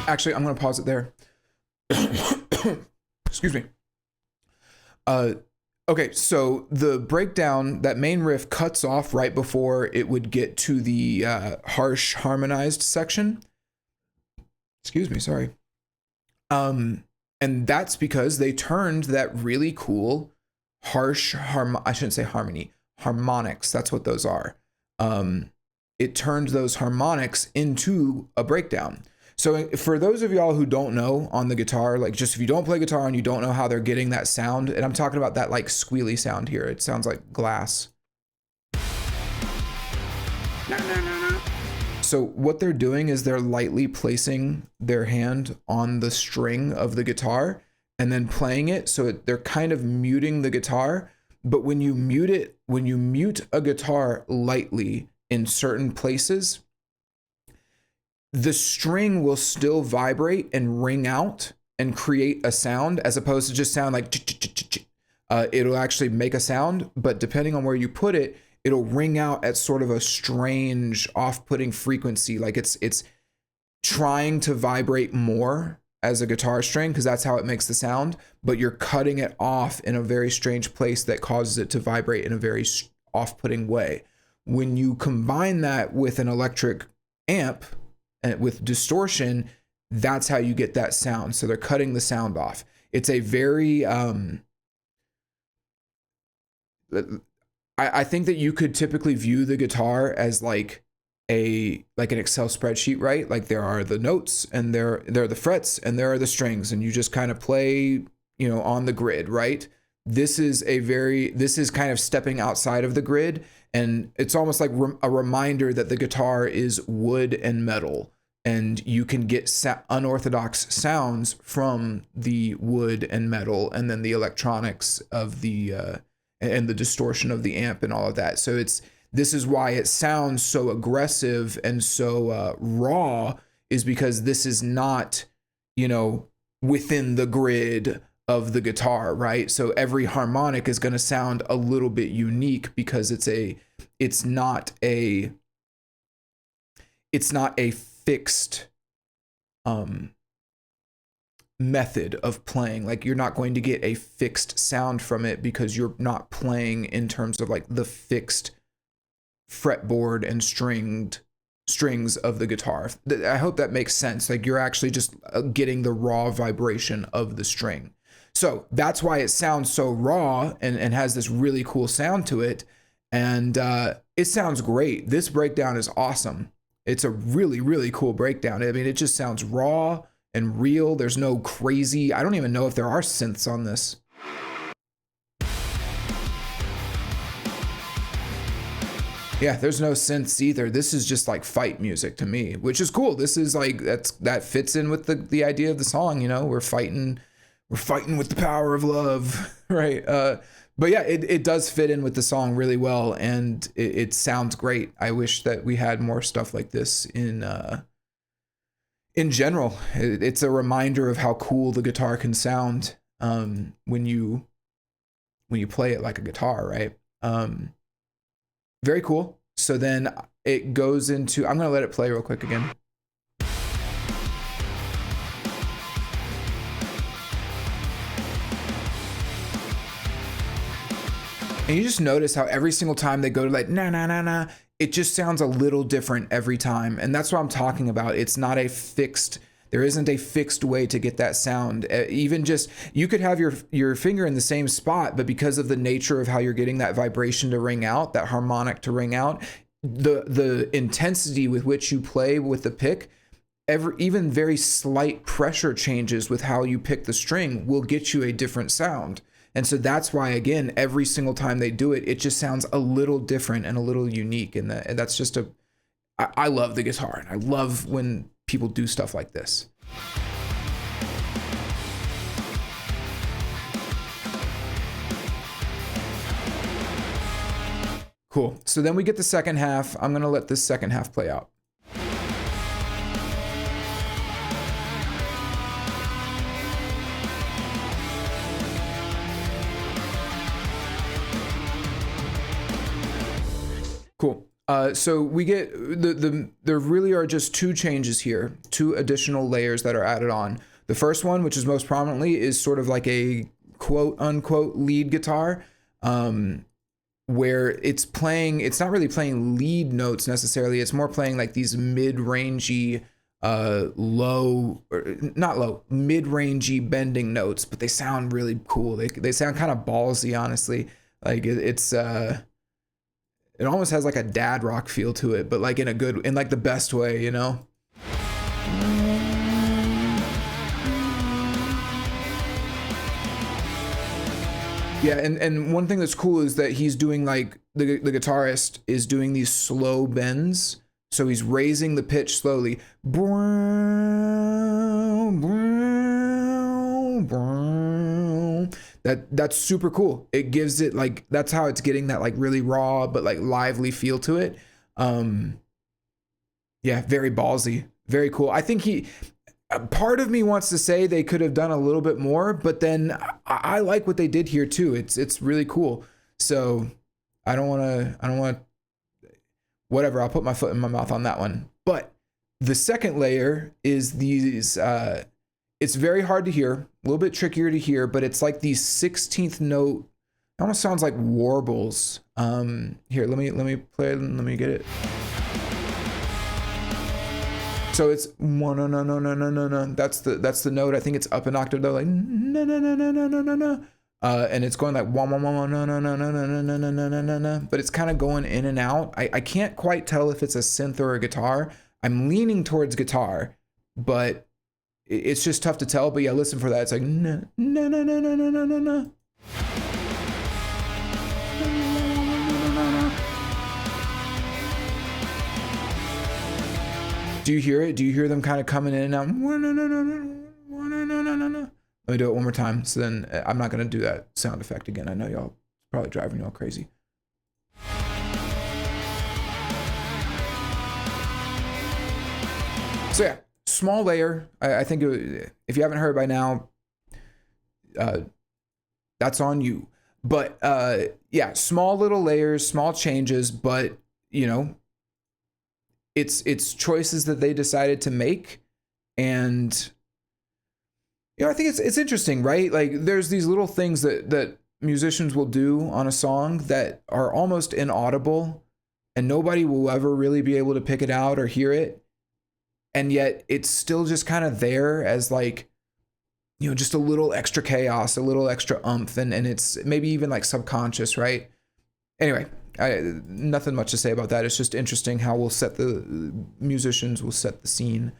Actually, I'm going to pause it there. Excuse me. Okay, so the breakdown, that main riff cuts off right before it would get to the harsh harmonized section. Excuse me, sorry. And that's because they turned that really cool harsh I shouldn't say harmony, harmonics. That's what those are. It turned those harmonics into a breakdown. So for those of y'all who don't know on the guitar, like just if you don't play guitar and you don't know how they're getting that sound, and I'm talking about that like squealy sound here, it sounds like glass. So what they're doing is they're lightly placing their hand on the string of the guitar and then playing it. So they're kind of muting the guitar. But when you mute it, when you mute a guitar lightly in certain places, the string will still vibrate and ring out and create a sound, as opposed to just sound like it'll actually make a sound, but depending on where you put it, it'll ring out at sort of a strange off-putting frequency. Like it's trying to vibrate more as a guitar string because that's how it makes the sound, but you're cutting it off in a very strange place that causes it to vibrate in a very off-putting way. When you combine that with an electric amp and with distortion, that's how you get that sound. So they're cutting the sound off. It's a very I think that you could typically view the guitar as like an Excel spreadsheet, right? Like there are the notes and there are the frets and there are the strings, and you just kind of play, on the grid, right? This is kind of stepping outside of the grid, and it's almost like a reminder that the guitar is wood and metal, and you can get unorthodox sounds from the wood and metal, and then the electronics of the and the distortion of the amp and all of that. So this is why it sounds so aggressive and so raw, is because this is not, within the grid of the guitar, right? So every harmonic is going to sound a little bit unique because it's not a fixed method of playing. Like you're not going to get a fixed sound from it because you're not playing in terms of like the fixed fretboard and strings of the guitar. I hope that makes sense. Like you're actually just getting the raw vibration of the string. So that's why it sounds so raw and has this really cool sound to it. And it sounds great. This breakdown is awesome. It's a really, really cool breakdown. I mean, it just sounds raw and real. There's no crazy, I don't even know if there are synths on this. Yeah, there's no synths either. This is just like fight music to me, which is cool. This is like, that fits in with the idea of the song, we're fighting with the power of love, right? But yeah, it does fit in with the song really well, and it sounds great. I wish that we had more stuff like this in general. It's a reminder of how cool the guitar can sound when you play it like a guitar, right? Very cool. So then it goes into, I'm going to let it play real quick again. And you just notice how every single time they go to like, na, na, na, na, it just sounds a little different every time. And that's what I'm talking about. It's not there isn't a fixed way to get that sound. Even just, you could have your finger in the same spot, but because of the nature of how you're getting that vibration to ring out, that harmonic to ring out, the intensity with which you play with the pick, even very slight pressure changes with how you pick the string will get you a different sound. And so that's why, again, every single time they do it, it just sounds a little different and a little unique. And that's just I love the guitar, and I love when people do stuff like this. Cool. So then we get the second half. I'm going to let this second half play out. Cool. So we get there really are just two changes here, two additional layers that are added on. The first one, which is most prominently, is sort of like a quote unquote lead guitar, where it's not really playing lead notes necessarily. It's more playing like these mid-rangey, mid-rangey bending notes, but they sound really cool. They sound kind of ballsy, honestly. Like it almost has like a dad rock feel to it, but like in like the best way, you know? Yeah, and one thing that's cool is that he's doing like the guitarist is doing these slow bends. So he's raising the pitch slowly. That's super cool. It gives it like, that's how it's getting that like really raw but like lively feel to it. Yeah, very ballsy, very cool. I think part of me wants to say they could have done a little bit more, but then I like what they did here too. It's really cool. So I don't want to, whatever. I'll put my foot in my mouth on that one. But the second layer is these, it's very hard to hear, a little bit trickier to hear, but it's like these 16th note, it almost sounds like warbles. Here, let me play it and let me get it. So it's one, no, no, no, no, no, no, no. That's the note. I think it's up an octave though, like no, no, no, no, no, no, no, no. And it's going like one, no, no, no, no, no, no, no, no, no, no, no, no. But it's kind of going in and out. I can't quite tell if it's a synth or a guitar. I'm leaning towards guitar, but it's just tough to tell. But yeah, listen for that. It's like no, no, no, no, no, no, no, no, no. Do you hear it? Do you hear them kind of coming in and out? Let me do it one more time. So then I'm not going to do that sound effect again. I know y'all probably driving y'all crazy. So yeah, small layer. I think if you haven't heard by now, that's on you. But yeah, small little layers, small changes, but you know, it's choices that they decided to make. And you know, I think it's interesting, right? Like there's these little things that musicians will do on a song that are almost inaudible and nobody will ever really be able to pick it out or hear it. And yet it's still just kind of there as like, you know, just a little extra chaos, a little extra oomph, and it's maybe even like subconscious, right? Anyway, nothing much to say about that. It's just interesting how musicians will set the scene.